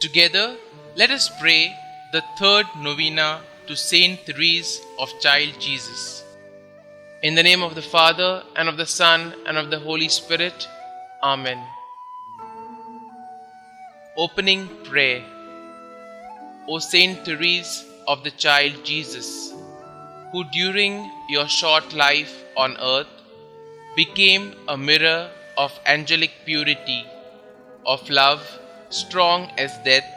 Together, let us pray the third novena to Saint Therese of Child Jesus. In the name of the Father, and of the Son, and of the Holy Spirit. Amen. Opening Prayer. O Saint Therese of the Child Jesus, who during your short life on earth became a mirror of angelic purity, of love strong as death,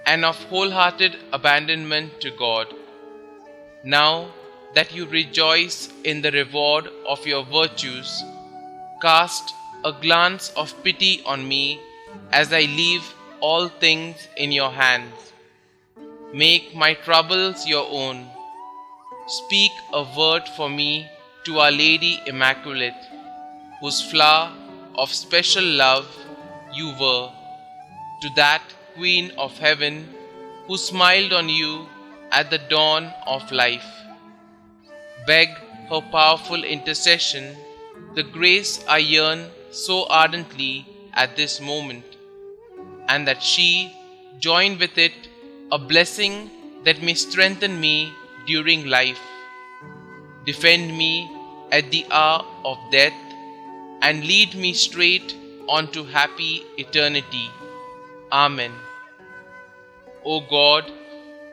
and of wholehearted abandonment to God. Now that you rejoice in the reward of your virtues, cast a glance of pity on me as I leave all things in your hands. Make my troubles your own. Speak a word for me to Our Lady Immaculate, whose flower of special love you were, to that Queen of Heaven who smiled on you at the dawn of life. Beg her powerful intercession, the grace I yearn so ardently at this moment, and that she join with it a blessing that may strengthen me during life, defend me at the hour of death, and lead me straight on to happy eternity. Amen. O God,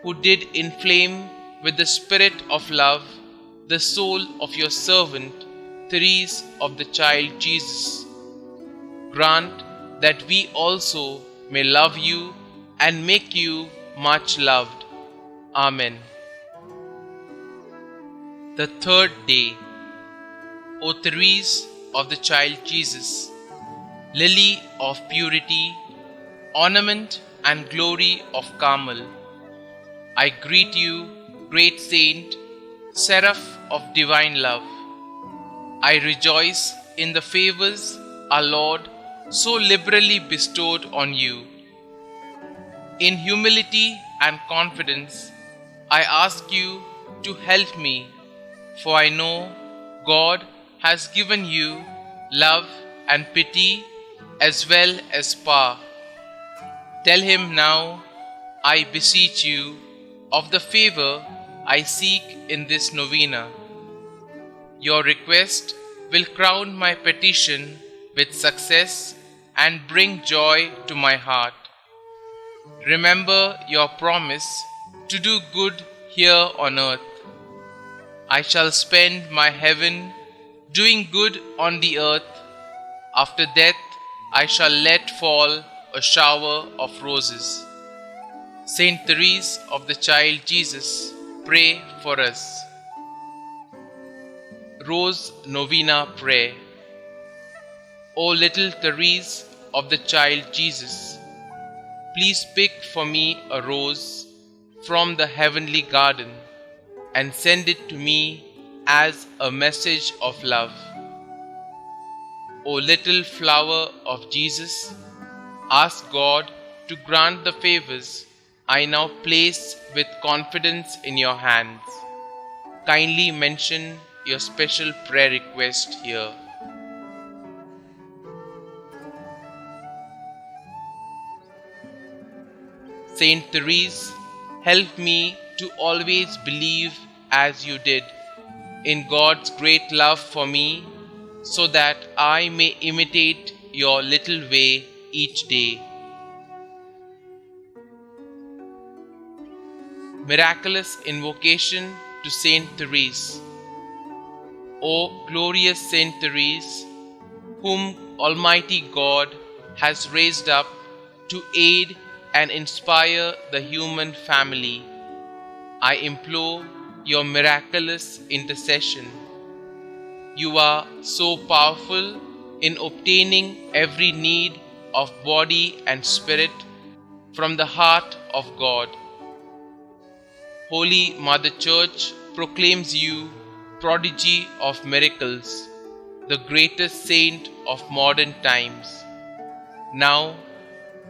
who did inflame with the spirit of love the soul of your servant Therese of the Child Jesus, grant that we also may love you and make you much loved. Amen. The third day. O Therese of the Child Jesus, lily of purity, ornament and glory of Carmel, I greet you, great saint, seraph of divine love. I rejoice in the favors our Lord so liberally bestowed on you. In humility and confidence, I ask you to help me, for I know God has given you love and pity as well as power. Tell him now, I beseech you, of the favor I seek in this novena. Your request will crown my petition with success and bring joy to my heart. Remember your promise to do good here on earth. I shall spend my heaven doing good on the earth. After death, I shall let fall a shower of roses. Saint Therese of the Child Jesus, pray for us. Rose Novena Prayer. O little Therese of the Child Jesus, please pick for me a rose from the heavenly garden and send it to me as a message of love. O little flower of Jesus, ask God to grant the favors I now place with confidence in your hands. Kindly mention your special prayer request here. Saint Therese, help me to always believe as you did in God's great love for me, so that I may imitate your little way each day. Miraculous Invocation to Saint Therese. O glorious Saint Therese, whom Almighty God has raised up to aid and inspire the human family, I implore your miraculous intercession. You are so powerful in obtaining every need of body and spirit from the heart of God. Holy Mother Church proclaims you prodigy of miracles, the greatest saint of modern times. Now,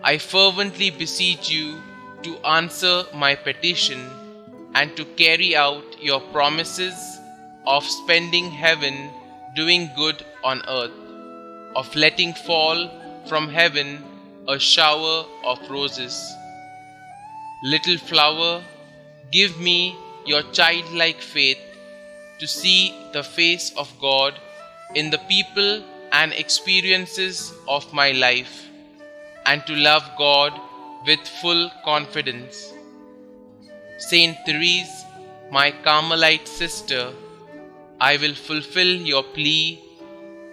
I fervently beseech you to answer my petition and to carry out your promises of spending heaven doing good on earth, of letting fall from heaven a shower of roses, Little flower, give me your childlike faith to see the face of God in the people and experiences of my life, and to love God with full confidence. Saint Therese, my Carmelite sister, I will fulfill your plea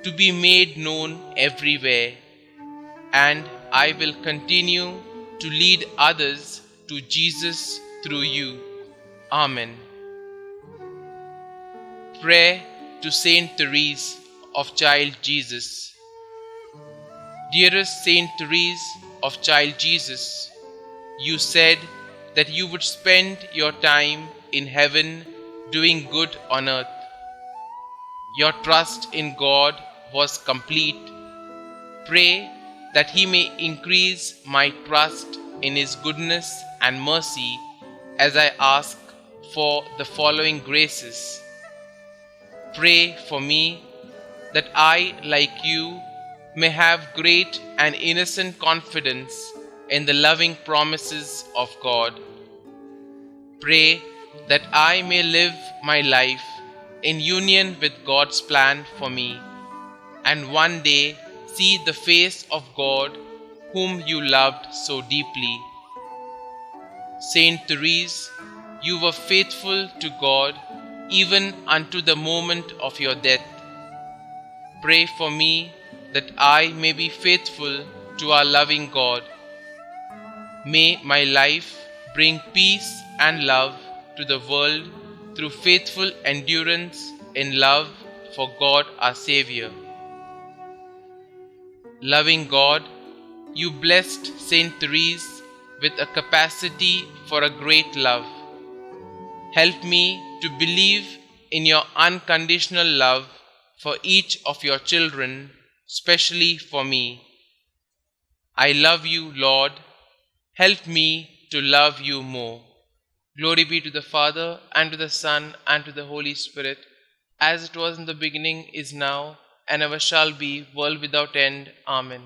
to be made known everywhere, and I will continue to lead others to Jesus through you. Amen. Prayer to Saint Therese of Child Jesus. Dearest Saint Therese of Child Jesus, you said that you would spend your time in heaven doing good on earth. Your trust in God was complete. Pray that He may increase my trust in His goodness and mercy as I ask for the following graces. Pray for me that I, like you, may have great and innocent confidence in the loving promises of God. Pray that I may live my life in union with God's plan for me, and one day see the face of God whom you loved so deeply. Saint Therese, you were faithful to God even unto the moment of your death. Pray for me that I may be faithful to our loving God. May my life bring peace and love to the world through faithful endurance in love for God our Savior. Loving God, you blessed Saint Therese with a capacity for a great love. Help me to believe in your unconditional love for each of your children, especially for me. I love you, Lord. Help me to love you more. Glory be to the Father, and to the Son, and to the Holy Spirit, as it was in the beginning, is now, and ever shall be, world without end. Amen.